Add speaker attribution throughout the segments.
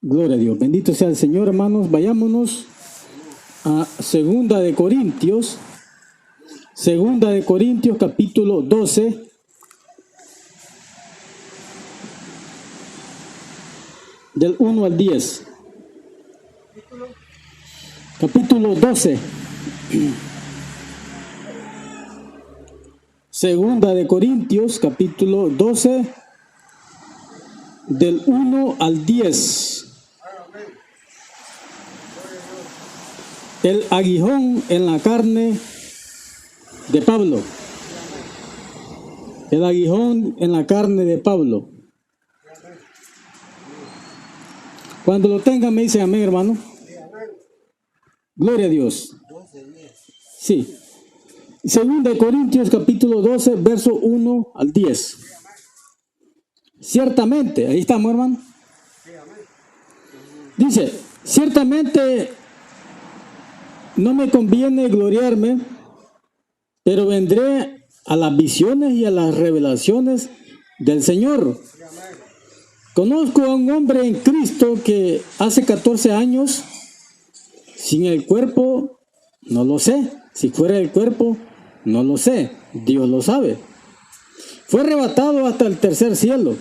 Speaker 1: Gloria a Dios. Bendito sea el Señor, hermanos. Vayámonos a Segunda de Corintios. Segunda de Corintios, capítulo 12. Del 1 al 10. Capítulo 12. Segunda de Corintios, capítulo 12, del 1 al 10. El aguijón en la carne de Pablo. El aguijón en la carne de Pablo. Cuando lo tengan me dicen amén, hermano. Gloria a Dios. Sí. Segunda de Corintios capítulo 12, verso 1 al 10. Ciertamente, ahí estamos, hermano. Dice, ciertamente no me conviene gloriarme, pero vendré a las visiones y a las revelaciones del Señor. Conozco a un hombre en Cristo que hace 14 años, sin el cuerpo, no lo sé. Si fuera el cuerpo, no lo sé. Dios lo sabe. Fue arrebatado hasta el tercer cielo.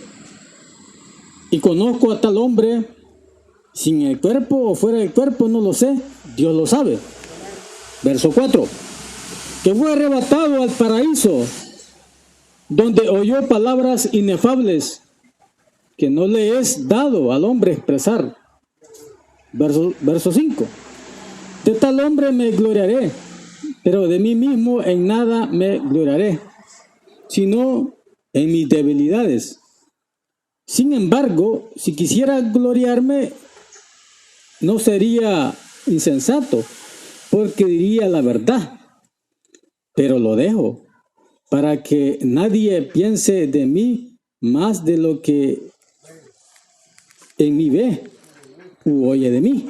Speaker 1: Y conozco a tal hombre, sin el cuerpo o fuera del cuerpo, no lo sé. Dios lo sabe. Verso 4. Que fue arrebatado al paraíso, donde oyó palabras inefables que no le es dado al hombre expresar. Verso 5. De tal hombre me gloriaré, pero de mí mismo en nada me gloriaré, sino en mis debilidades. Sin embargo, si quisiera gloriarme, no sería insensato, porque diría la verdad, pero lo dejo, para que nadie piense de mí más de lo que en mí ve u oye de mí.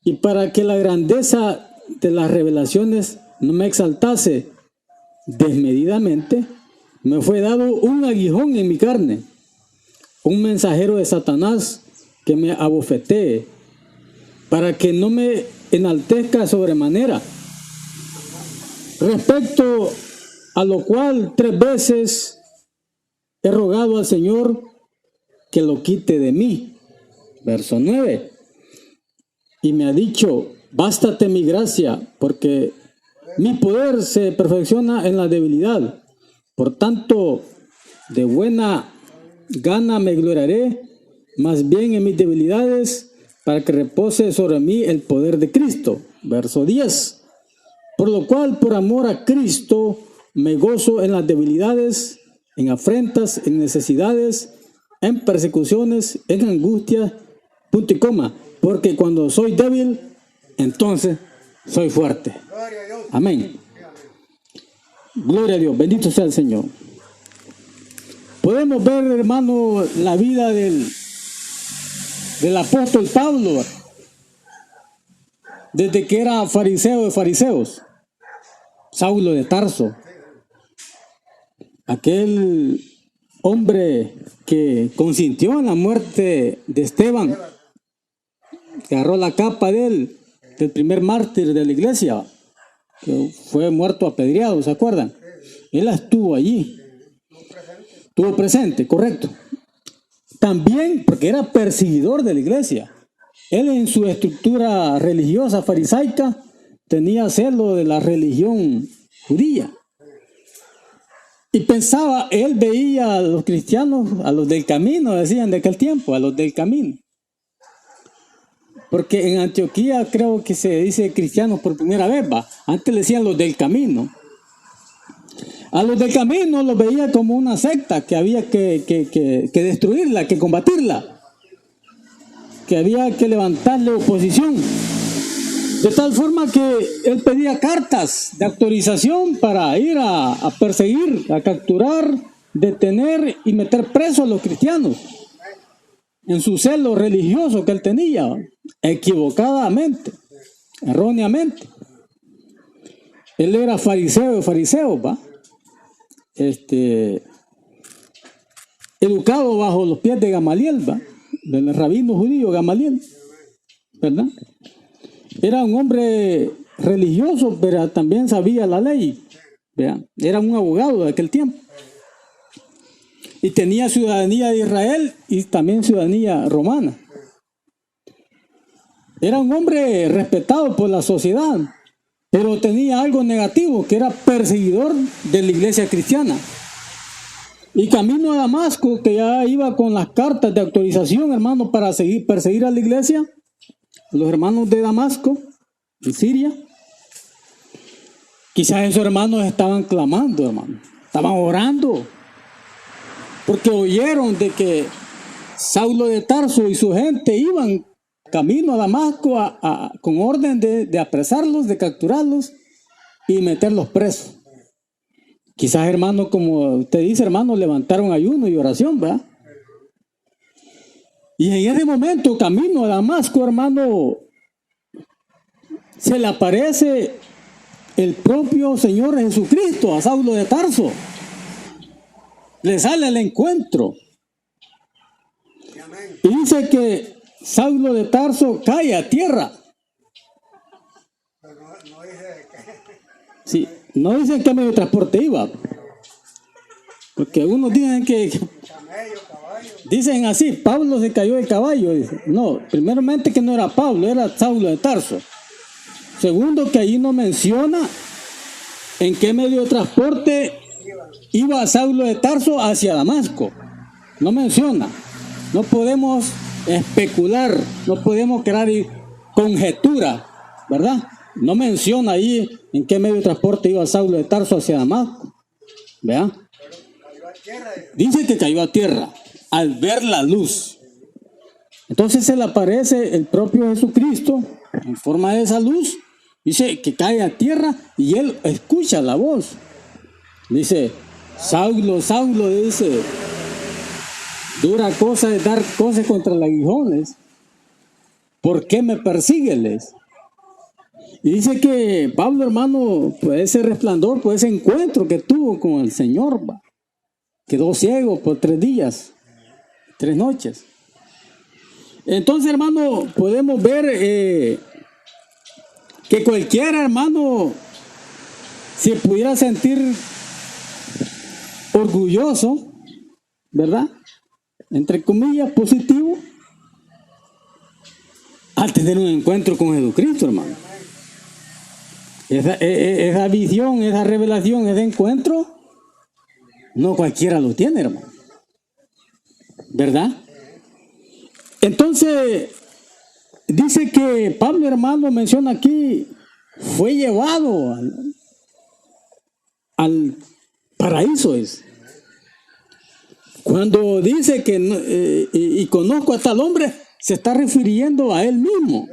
Speaker 1: Y para que la grandeza de las revelaciones no me exaltase desmedidamente, me fue dado un aguijón en mi carne, un mensajero de Satanás que me abofetee, para que no me enaltezca sobremanera. Respecto a lo cual 3 veces he rogado al Señor que lo quite de mí. Verso 9. Y me ha dicho, bástate mi gracia, porque mi poder se perfecciona en la debilidad. Por tanto, de buena gana me gloriaré, más bien en mis debilidades, para que repose sobre mí el poder de Cristo. Verso 10. Por lo cual, por amor a Cristo, me gozo en las debilidades, en afrentas, en necesidades, en persecuciones, en angustias, punto y coma. Porque cuando soy débil, entonces soy fuerte. Amén. Gloria a Dios. Bendito sea el Señor. Podemos ver, hermano, la vida del apóstol Pablo, desde que era fariseo de fariseos, Saulo de Tarso, aquel hombre que consintió en la muerte de Esteban, que agarró la capa de él, del primer mártir de la iglesia, que fue muerto apedreado, ¿se acuerdan? Él estuvo allí, estuvo presente, correcto. También porque era perseguidor de la iglesia. Él en su estructura religiosa farisaica tenía celo de la religión judía. Y pensaba, él veía a los cristianos, a los del camino, decían de aquel tiempo, a los del camino. Porque en Antioquía creo que se dice cristianos por primera vez, va. Antes le decían los del camino. A los del camino los veía como una secta que había que destruirla, que combatirla, que había que levantarle oposición. De tal forma que él pedía cartas de autorización para ir a perseguir, a capturar, detener y meter presos a los cristianos. En su celo religioso que él tenía, equivocadamente, erróneamente. Él era fariseo de fariseos, ¿va? Educado bajo los pies de Gamaliel, ¿va? del rabino judío Gamaliel, ¿verdad? Era un hombre religioso, pero también sabía la ley, ¿verdad? Era un abogado de aquel tiempo. Y tenía ciudadanía de Israel y también ciudadanía romana. Era un hombre respetado por la sociedad, pero tenía algo negativo, que era perseguidor de la iglesia cristiana. Y camino a Damasco, que ya iba con las cartas de autorización, hermano, para perseguir a la iglesia, los hermanos de Damasco, de Siria. Quizás esos hermanos estaban clamando, hermano, estaban orando, porque oyeron de que Saulo de Tarso y su gente iban camino a Damasco con orden de apresarlos, de capturarlos y meterlos presos. Quizás, hermano, como usted dice, hermano, levantaron ayuno y oración, ¿verdad? Y en ese momento, camino a Damasco, hermano, se le aparece el propio Señor Jesucristo a Saulo de Tarso. Le sale al encuentro. Y dice que Saulo de Tarso cae a tierra. Sí, no dicen qué medio de transporte iba. Porque algunos dicen que... Dicen así, Pablo se cayó del caballo. Dice. No, primeramente que no era Pablo, era Saulo de Tarso. Segundo, que allí no menciona en qué medio de transporte iba Saulo de Tarso hacia Damasco. No menciona. No podemos especular, no podemos crear conjetura, ¿verdad? No menciona ahí en qué medio de transporte iba Saulo de Tarso hacia Damasco. ¿Vea? Dice que cayó a tierra al ver la luz. Entonces se le aparece el propio Jesucristo en forma de esa luz. Dice que cae a tierra y él escucha la voz. Dice, Saulo, Saulo, dice, dura cosa es dar cosas contra los aguijones. ¿Por qué me persígueles? Y dice que Pablo, hermano, pues ese resplandor, pues ese encuentro que tuvo con el Señor, quedó ciego por 3 días, 3 noches. Entonces, hermano, podemos ver que cualquiera, hermano, se pudiera sentir orgulloso, ¿verdad? Entre comillas, positivo, al tener un encuentro con Jesucristo, hermano. Esa visión, esa revelación, ese encuentro, no cualquiera lo tiene, hermano. ¿Verdad? Entonces, dice que Pablo, hermano, menciona aquí, fue llevado al paraíso. Cuando dice que y conozco a tal hombre, se está refiriendo a él mismo.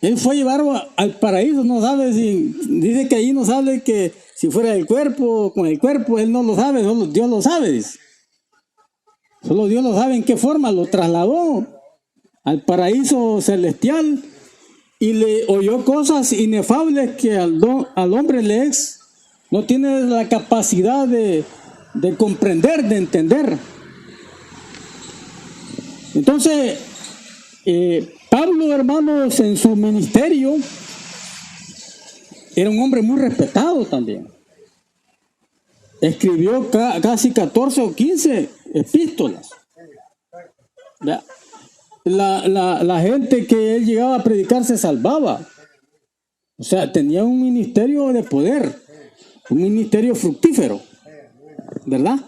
Speaker 1: Él fue llevado al paraíso, no sabe si, dice que ahí no sabe que si fuera del cuerpo o con el cuerpo, él no lo sabe, solo Dios lo sabe. Dice. Solo Dios lo sabe en qué forma lo trasladó al paraíso celestial y le oyó cosas inefables que al hombre no tiene la capacidad de comprender, de entender. Entonces, Pablo, hermanos, en su ministerio, era un hombre muy respetado también. Escribió casi 14 o 15 epístolas. La gente que él llegaba a predicar se salvaba. O sea, tenía un ministerio de poder, un ministerio fructífero, ¿verdad?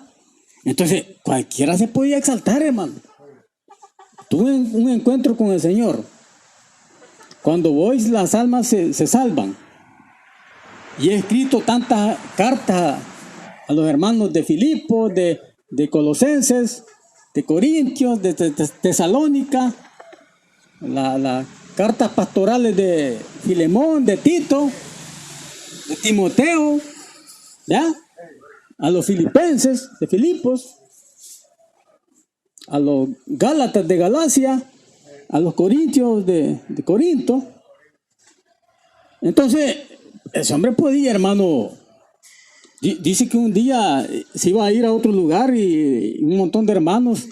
Speaker 1: Entonces, cualquiera se podía exaltar, hermano. Tuve un encuentro con el Señor. Cuando voy, las almas se salvan. Y he escrito tantas cartas a los hermanos de Filipos, de Colosenses, de Corintios, de Tesalónica, las cartas pastorales de Filemón, de Tito, de Timoteo, ¿ya? A los filipenses de Filipos, a los gálatas de Galacia, a los corintios de Corinto. Entonces, ese hombre podía, hermano, dice que un día se iba a ir a otro lugar y un montón de hermanos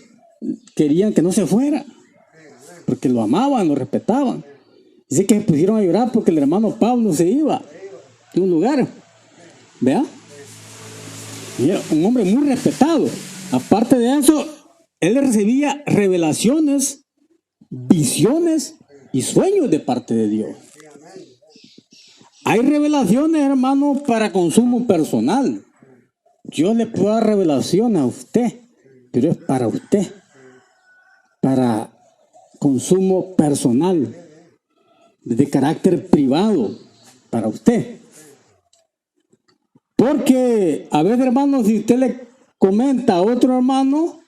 Speaker 1: querían que no se fuera, porque lo amaban, lo respetaban. Dice que se pusieron a llorar porque el hermano Pablo se iba de un lugar. ¿Vea? Y era un hombre muy respetado. Aparte de eso, él recibía revelaciones, visiones y sueños de parte de Dios. Hay revelaciones, hermano, para consumo personal. Dios le puede dar revelaciones a usted, pero es para usted, para consumo personal, de carácter privado, para usted. Porque a veces, hermano, si usted le comenta a otro hermano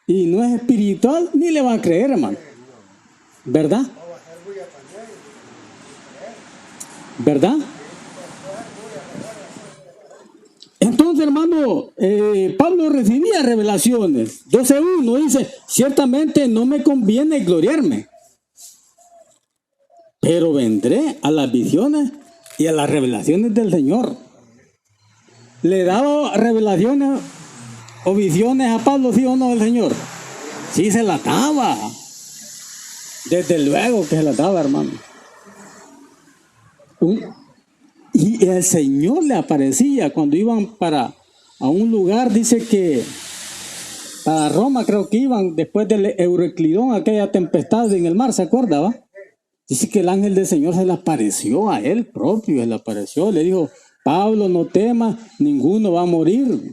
Speaker 1: y no es espiritual, ni le va a creer, hermano. ¿Verdad? ¿Verdad? Entonces, hermano, Pablo recibía revelaciones. 12:1 dice, ciertamente no me conviene gloriarme, pero vendré a las visiones y a las revelaciones del Señor. ¿Le daba revelaciones o visiones a Pablo, sí o no, el Señor? Sí, se las daba. Desde luego que se las daba, hermano. Y el Señor le aparecía cuando iban a un lugar, dice que para Roma creo que iban después del Euroclidón, aquella tempestad en el mar, ¿se acuerda, va? Dice que el ángel del Señor se le apareció a él propio, se le apareció, le dijo, Pablo, no temas, ninguno va a morir.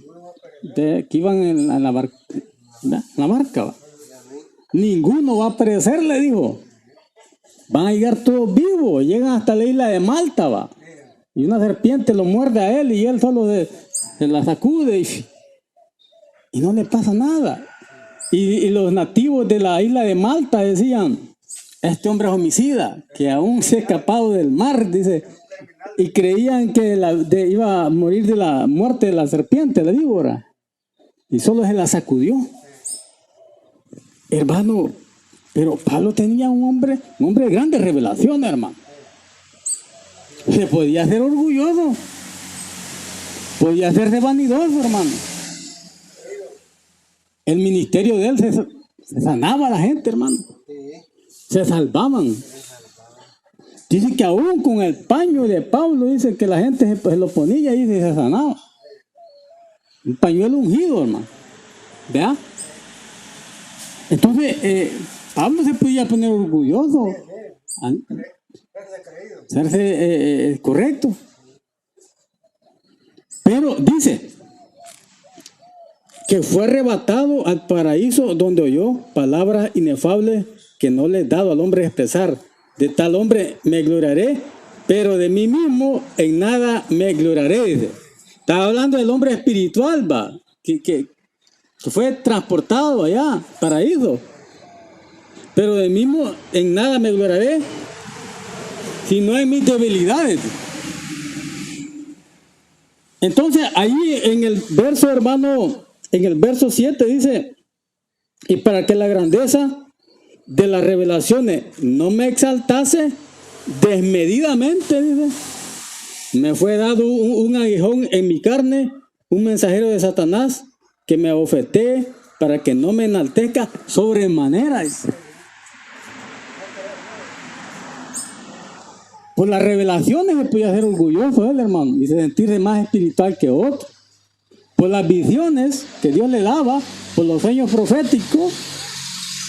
Speaker 1: Que iban en la barca, ¿va? Ninguno va a perecer, le dijo. Van a llegar todos vivos, llegan hasta la isla de Malta, va. Y una serpiente lo muerde a él y él solo se la sacude y no le pasa nada. Y los nativos de la isla de Malta decían, este hombre es homicida, que aún se ha escapado del mar, dice, y creían que iba a morir de la muerte de la serpiente, la víbora, y solo se la sacudió. Hermano, pero Pablo tenía un hombre de grandes revelaciones, hermano. Se podía ser orgulloso, podía ser vanidoso, hermano. El ministerio de él se sanaba a la gente, hermano. Se salvaban. Dice que aún con el paño de Pablo, dice que la gente se lo ponía y se sanaba. Un pañuelo ungido, hermano. ¿Vea? Entonces, Pablo se podía poner orgulloso. Serse correcto. Pero dice que fue arrebatado al paraíso donde oyó palabras inefables que no le he dado al hombre expresar. De tal hombre me gloriaré, pero de mí mismo en nada me gloriaré. Dice. Está hablando del hombre espiritual, va, que fue transportado allá al paraíso. Pero de mí mismo en nada me gloriaré, sino en mis debilidades. Entonces, ahí en el verso, hermano, en el verso 7 dice, y para que la grandeza de las revelaciones no me exaltase desmedidamente, dice, me fue dado un aguijón en mi carne, un mensajero de Satanás que me abofetee para que no me enaltezca sobremanera. Dice. Por las revelaciones se podía ser orgulloso él, hermano, y se sentirse más espiritual que otro. Por las visiones que Dios le daba, por los sueños proféticos,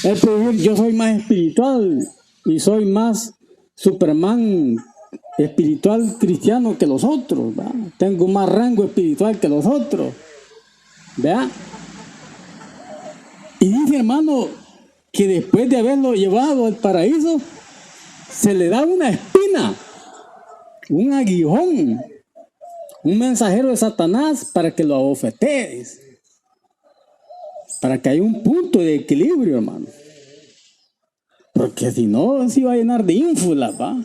Speaker 1: él puede decir, yo soy más espiritual y soy más Superman espiritual cristiano que los otros, ¿verdad? Tengo más rango espiritual que los otros, ¿verdad? Y dice, hermano, que después de haberlo llevado al paraíso, se le da una espina, un aguijón, un mensajero de Satanás para que lo abofetee, para que haya un punto de equilibrio, hermano. Porque si no, se iba a llenar de ínfulas, ¿va?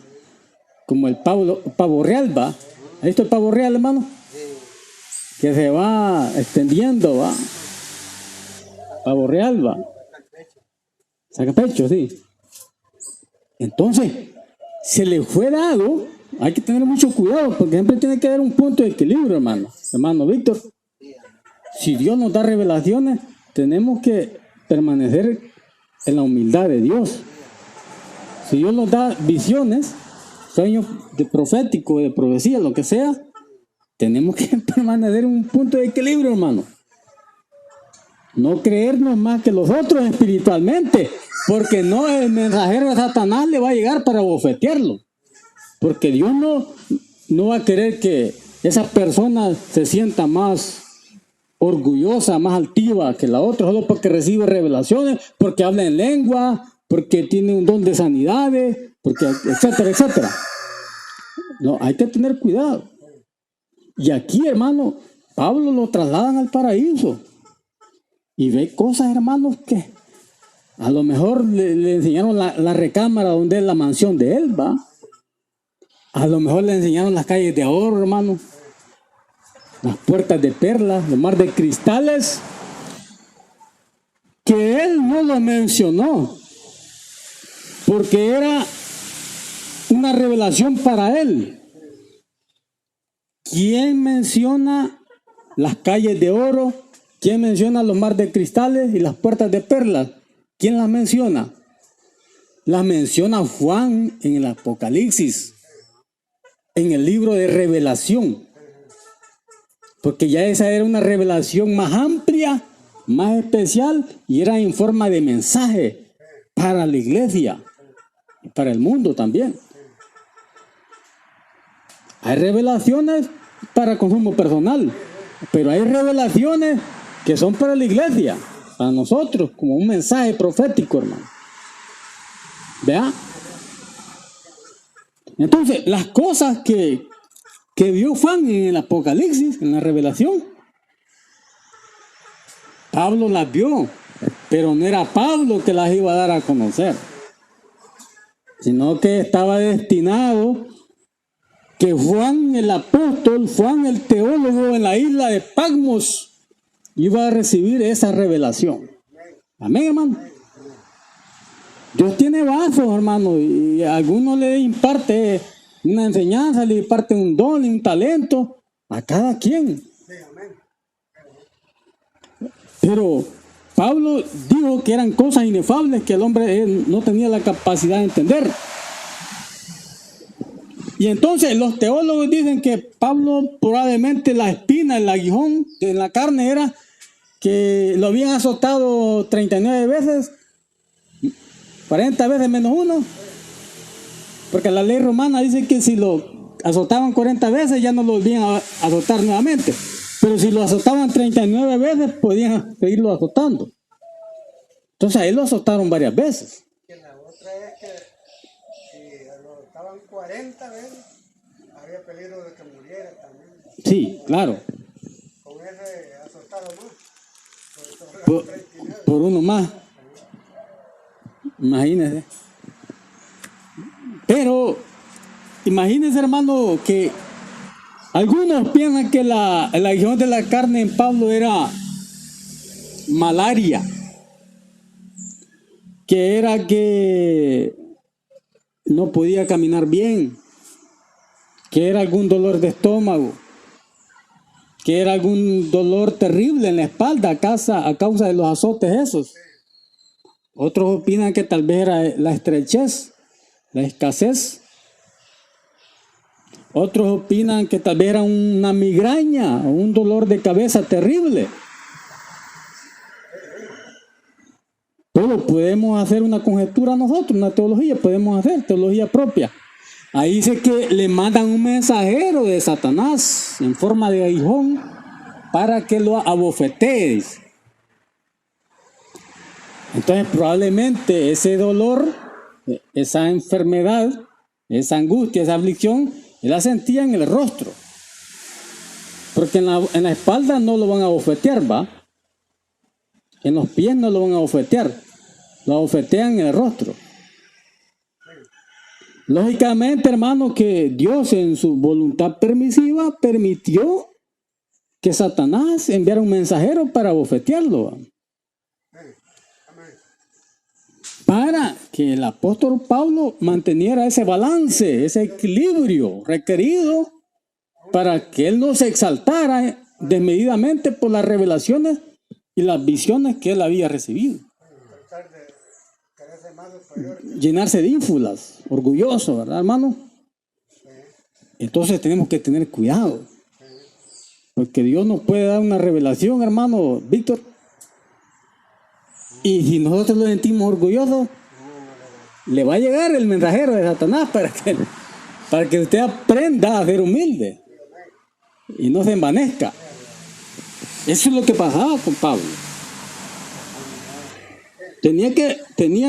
Speaker 1: Como el pavo real, ¿va? ¿Has visto el pavo real, hermano? Que se va extendiendo, ¿va? Pavo real, ¿va? Saca pecho, sí. Entonces, se le fue dado, hay que tener mucho cuidado, porque siempre tiene que haber un punto de equilibrio, hermano. Hermano Víctor, si Dios nos da revelaciones, tenemos que permanecer en la humildad de Dios. Si Dios nos da visiones, sueños de profético, de profecía, lo que sea, tenemos que permanecer en un punto de equilibrio, hermano. No creernos más que los otros espiritualmente, porque no, el mensajero de Satanás le va a llegar para bofetearlo. Porque Dios no va a querer que esa persona se sienta más orgullosa, más altiva que la otra, solo porque recibe revelaciones, porque habla en lengua, porque tiene un don de sanidades, porque etcétera, etcétera. No, hay que tener cuidado. Y aquí, hermano, Pablo lo trasladan al paraíso. Y ve cosas, hermanos, que a lo mejor le enseñaron la recámara donde es la mansión de él, ¿va? A lo mejor le enseñaron las calles de oro, hermano. Las puertas de perlas, los mar de cristales. Que él no lo mencionó. Porque era una revelación para él. ¿Quién menciona las calles de oro? ¿Quién menciona los mar de cristales y las puertas de perlas? ¿Quién las menciona? Las menciona Juan en el Apocalipsis, en el libro de Revelación. Porque ya esa era una revelación más amplia, más especial, y era en forma de mensaje para la iglesia y para el mundo también. Hay revelaciones para consumo personal, pero hay revelaciones que son para la iglesia, para nosotros, como un mensaje profético, hermano. ¿Vea? Entonces, las cosas que vio Juan en el Apocalipsis, en la revelación, Pablo las vio, pero no era Pablo que las iba a dar a conocer, sino que estaba destinado que Juan el apóstol, Juan el teólogo en la isla de Patmos, iba a recibir esa revelación. Amén, hermano. Dios tiene vasos, hermano, y a algunos le imparte una enseñanza, le imparte un don, un talento, a cada quien. Pero Pablo dijo que eran cosas inefables que el hombre no tenía la capacidad de entender. Y entonces los teólogos dicen que Pablo probablemente la espina, el aguijón de la carne era que lo habían azotado 39 veces, 40 veces menos uno, porque la ley romana dice que si lo azotaban 40 veces ya no lo volvían a azotar nuevamente, pero si lo azotaban 39 veces podían seguirlo azotando. Entonces ahí lo azotaron varias veces.
Speaker 2: Que la otra es que si lo azotaban 40 veces había peligro de que muriera también.
Speaker 1: Sí, claro.
Speaker 2: Con ese azotado más.
Speaker 1: Por uno más. Imagínense. Pero imagínense, hermano, que algunos piensan que el aguijón de la carne en Pablo era malaria, que era que no podía caminar bien, que era algún dolor de estómago, que era algún dolor terrible en la espalda a causa de los azotes esos. Otros opinan que tal vez era la estrechez, la escasez. Otros opinan que tal vez era una migraña o un dolor de cabeza terrible. Todo podemos hacer una conjetura nosotros, una teología, podemos hacer teología propia. Ahí dice que le mandan un mensajero de Satanás en forma de aguijón para que lo abofetee. Entonces probablemente ese dolor, esa enfermedad, esa angustia, esa aflicción, él la sentía en el rostro. Porque en la espalda no lo van a bofetear, ¿va? En los pies no lo van a bofetear, lo bofetean en el rostro. Lógicamente, hermano, que Dios en su voluntad permisiva permitió que Satanás enviara un mensajero para bofetearlo. Para que el apóstol Pablo manteniera ese balance, ese equilibrio requerido para que él no se exaltara desmedidamente por las revelaciones y las visiones que él había recibido.
Speaker 2: tratar de querer ser más superior.
Speaker 1: Llenarse de ínfulas, orgulloso, ¿verdad, hermano? Entonces tenemos que tener cuidado. Porque Dios nos puede dar una revelación, hermano Víctor. Y si nosotros lo sentimos orgulloso, le va a llegar el mensajero de Satanás para que usted aprenda a ser humilde y no se envanezca. Eso es lo que pasaba con Pablo. Tenía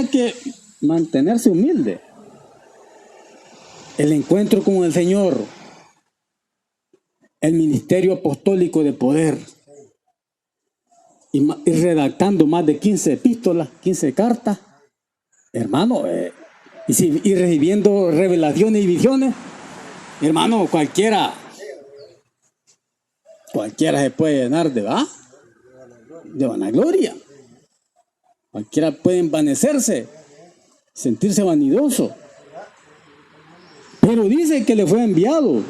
Speaker 1: que mantenerse humilde. El encuentro con el Señor, el ministerio apostólico de poder, y redactando más de 15 epístolas, 15 cartas, hermano, y recibiendo revelaciones y visiones, hermano, cualquiera se puede llenar de vanagloria. Cualquiera puede envanecerse, sentirse vanidoso. Pero dice que le fue enviado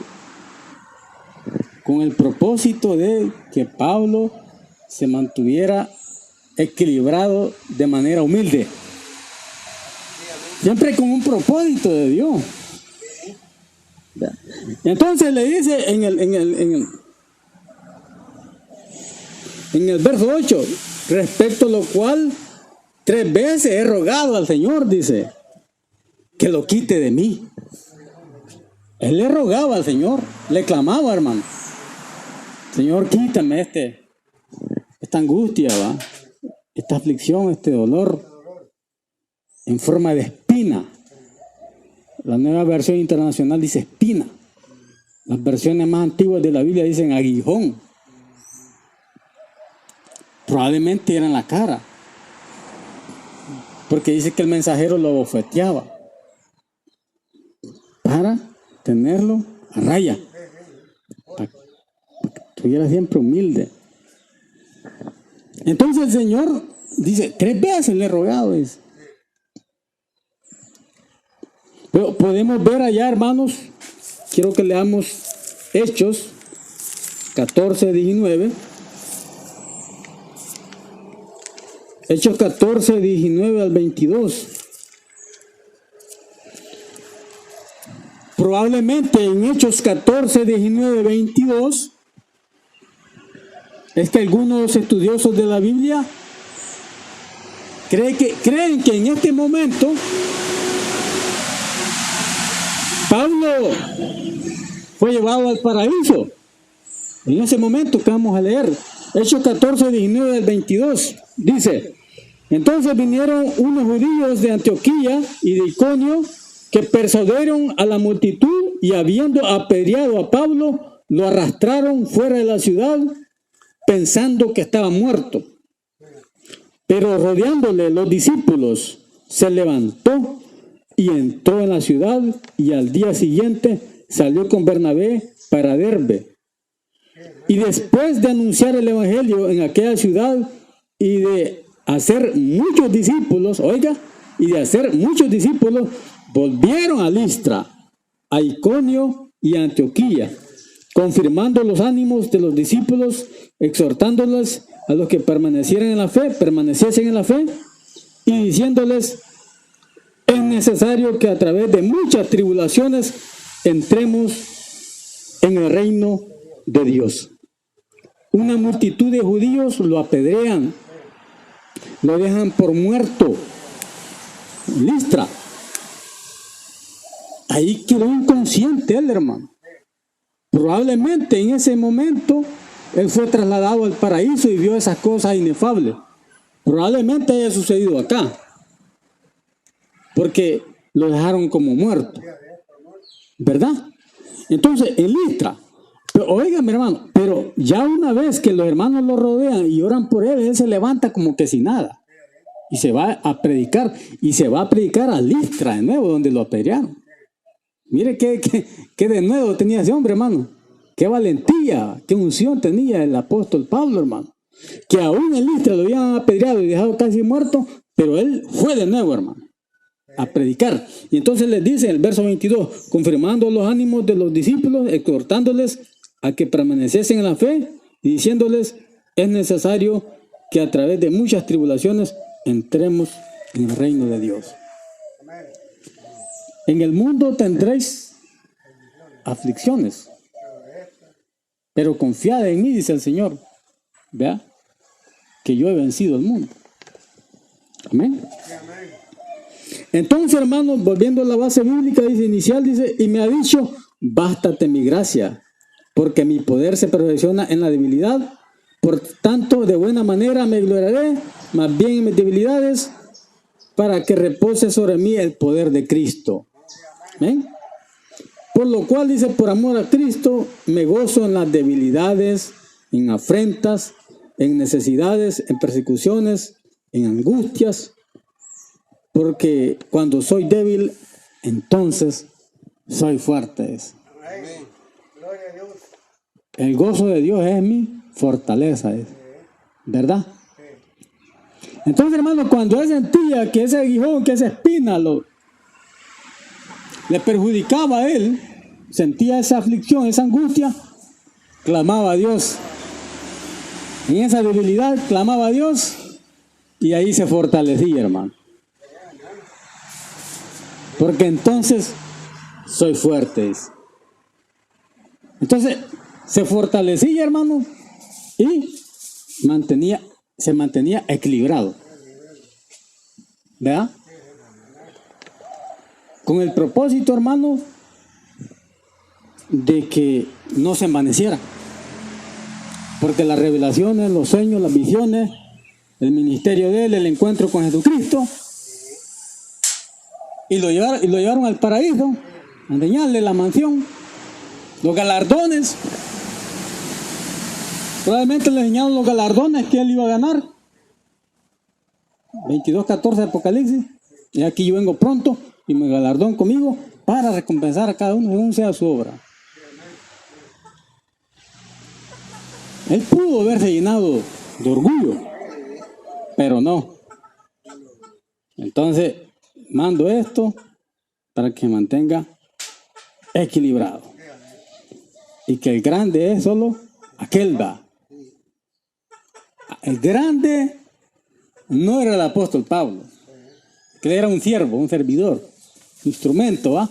Speaker 1: con el propósito de que Pablo se mantuviera equilibrado de manera humilde. Siempre con un propósito de Dios. Entonces le dice en el verso 8, respecto a lo cual 3 veces he rogado al Señor, dice, que lo quite de mí. Él le rogaba al Señor, le clamaba, hermano. Señor, quítame esta angustia, ¿va? Esta aflicción, este dolor en forma de espina. La nueva versión internacional dice espina. Las versiones más antiguas de la Biblia dicen aguijón. Probablemente era en la cara, porque dice que el mensajero lo bofeteaba para tenerlo a raya, para que estuviera siempre humilde. Entonces el Señor dice, 3 veces le he rogado. Pero podemos ver allá, hermanos, quiero que leamos Hechos 14, 19. Hechos 14, 19 al 22. Probablemente en Hechos 14, 19, 22, es que algunos estudiosos de la Biblia creen que en este momento Pablo fue llevado al paraíso. En ese momento que vamos a leer, Hechos 14, 19 al 22, dice: entonces vinieron unos judíos de Antioquía y de Iconio que persuadieron a la multitud y habiendo apedreado a Pablo, lo arrastraron fuera de la ciudad pensando que estaba muerto. Pero rodeándole los discípulos, se levantó y entró en la ciudad y al día siguiente salió con Bernabé para Derbe. Y después de anunciar el evangelio en aquella ciudad y de hacer muchos discípulos, volvieron a Listra, a Iconio y a Antioquía, confirmando los ánimos de los discípulos, exhortándoles a los que permaneciesen en la fe, y diciéndoles: es necesario que a través de muchas tribulaciones entremos en el reino de Dios. Una multitud de judíos lo apedrean, lo dejan por muerto. Listra. Ahí quedó inconsciente él, hermano. Probablemente en ese momento él fue trasladado al paraíso y vio esas cosas inefables. Probablemente haya sucedido acá, porque lo dejaron como muerto, ¿verdad? Entonces, en Listra, pero, óigame, hermano, pero ya una vez que los hermanos lo rodean y oran por él se levanta como que sin nada y se va a predicar, y se va a predicar a Listra de nuevo, donde lo apedrearon. Mire qué de nuevo tenía ese hombre, hermano. Qué valentía, qué unción tenía el apóstol Pablo, hermano. Que aún en Listra lo habían apedreado y dejado casi muerto, pero él fue de nuevo, hermano, a predicar. Y entonces les dice en el verso 22, confirmando los ánimos de los discípulos, exhortándoles a que permaneciesen en la fe y diciéndoles: es necesario que a través de muchas tribulaciones entremos en el reino de Dios.
Speaker 2: Amén.
Speaker 1: En el mundo tendréis aflicciones, pero confiad en mí, dice el Señor. Vea, que yo he vencido el mundo. Amén.
Speaker 2: Sí, amén.
Speaker 1: Entonces, hermanos, volviendo a la base bíblica, dice inicial, dice, y me ha dicho, bástate mi gracia, porque mi poder se perfecciona en la debilidad. Por tanto, de buena manera me gloriaré, más bien en mis debilidades, para que repose sobre mí el poder de Cristo. ¿Ven? Por lo cual, dice, por amor a Cristo, me gozo en las debilidades, en afrentas, en necesidades, en persecuciones, en angustias, porque cuando soy débil, entonces soy fuerte.
Speaker 2: Amén. Gloria a Dios.
Speaker 1: El gozo de Dios es mi fortaleza, ¿verdad? Entonces, hermano, cuando él sentía que ese aguijón, que esa espina le perjudicaba a él, sentía esa aflicción, esa angustia, clamaba a Dios. En esa debilidad clamaba a Dios y ahí se fortalecía, hermano. Porque entonces soy fuerte. Entonces se fortalecía, hermano, y se mantenía equilibrado. ¿Verdad? Con el propósito, hermano, de que no se envaneciera. Porque las revelaciones, los sueños, las visiones, el ministerio de él, el encuentro con Jesucristo, y lo llevaron al paraíso, a enseñarle la mansión, los galardones. Probablemente le enseñaron los galardones que él iba a ganar. 22:14 de Apocalipsis. Y aquí yo vengo pronto y mi galardón conmigo para recompensar a cada uno según sea su obra. Él pudo haberse llenado de orgullo, pero no. Entonces, mando esto para que se mantenga equilibrado. Y que el grande es solo aquel va. El grande no era el apóstol Pablo, que era un siervo, un servidor, instrumento, ¿va?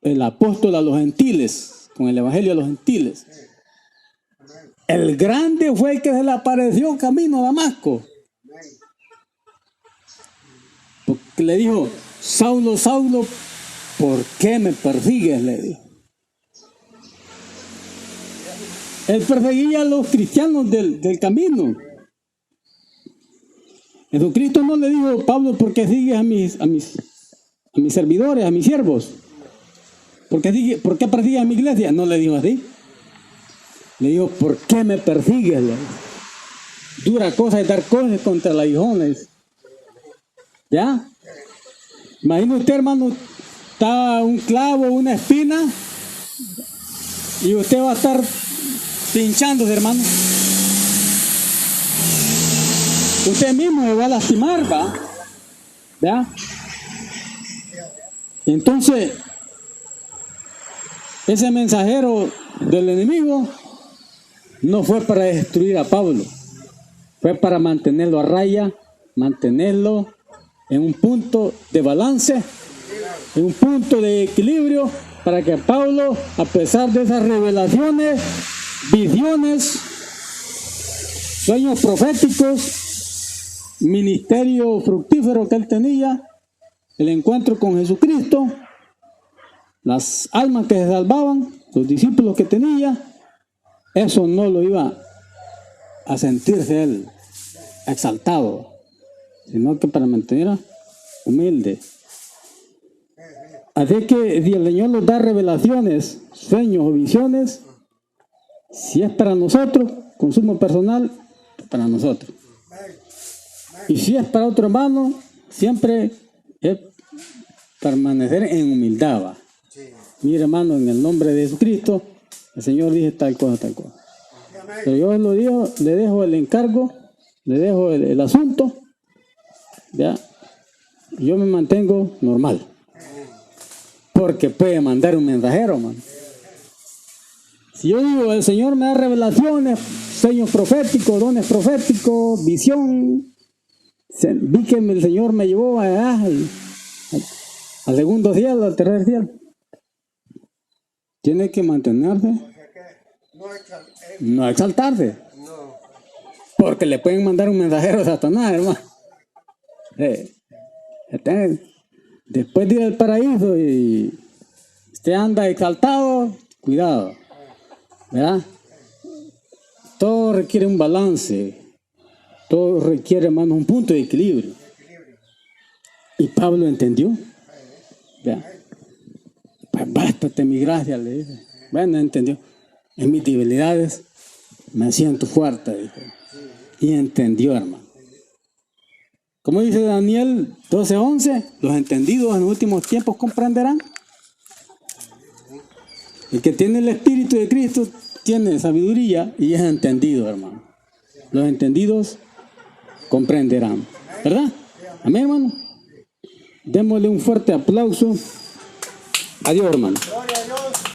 Speaker 1: El apóstol a los gentiles, con el evangelio a los gentiles. El grande fue el que se le apareció camino a Damasco. Porque le dijo, Saulo, Saulo, ¿por qué me persigues? Le dijo. Él perseguía a los cristianos del camino. Jesucristo no le dijo, Pablo, ¿por qué sigues a mis servidores, a mis siervos? ¿Por qué persigues a mi iglesia? No le dijo así. Le dijo, ¿por qué me persigues? Dura cosa es dar cosas contra los aguijones. ¿Ya? Imagina usted, hermano, está un clavo, una espina, y usted va a estar pinchándose, hermano. Usted mismo se va a lastimar, ¿va? ¿Ya? Entonces, ese mensajero del enemigo no fue para destruir a Pablo, fue para mantenerlo a raya, mantenerlo en un punto de balance, en un punto de equilibrio, para que Pablo, a pesar de esas revelaciones, visiones, sueños proféticos, ministerio fructífero que él tenía, el encuentro con Jesucristo, las almas que se salvaban, los discípulos que tenía, eso no lo iba a sentirse él exaltado, sino que para mantener humilde. Así que si el Señor nos da revelaciones, sueños o visiones, si es para nosotros, consumo personal, para nosotros. Y si es para otro hermano, siempre es permanecer en humildad. ¿Va? Mire, hermano, en el nombre de Jesucristo, el Señor dice tal cosa, tal cosa. Pero yo lo digo, le dejo el encargo, le dejo el asunto, ¿ya? Yo me mantengo normal. Porque puede mandar un mensajero, man. Si yo digo, el Señor me da revelaciones, sueños proféticos, dones proféticos, visión, Vi que el Señor me llevó allá al segundo cielo, al tercer cielo. Tiene que mantenerse,
Speaker 2: O sea que
Speaker 1: no exaltarse,
Speaker 2: no.
Speaker 1: porque le pueden mandar un mensajero a Satanás, hermano. Después de ir al paraíso y usted anda exaltado, cuidado, ¿verdad? Todo requiere un balance, todo requiere, hermano, un punto de equilibrio. Y Pablo entendió. ¿Verdad? Pues bástate mi gracia, le dice. Bueno, entendió. En mis debilidades me siento fuerte, dijo. Y entendió, hermano. Como dice Daniel 12:11, los entendidos en los últimos tiempos comprenderán. El que tiene el Espíritu de Cristo tiene sabiduría y es entendido, hermano. Los entendidos comprenderán. ¿Verdad? Amén, hermano. Démosle un fuerte aplauso. Adiós, hermano.
Speaker 2: Gloria a Dios.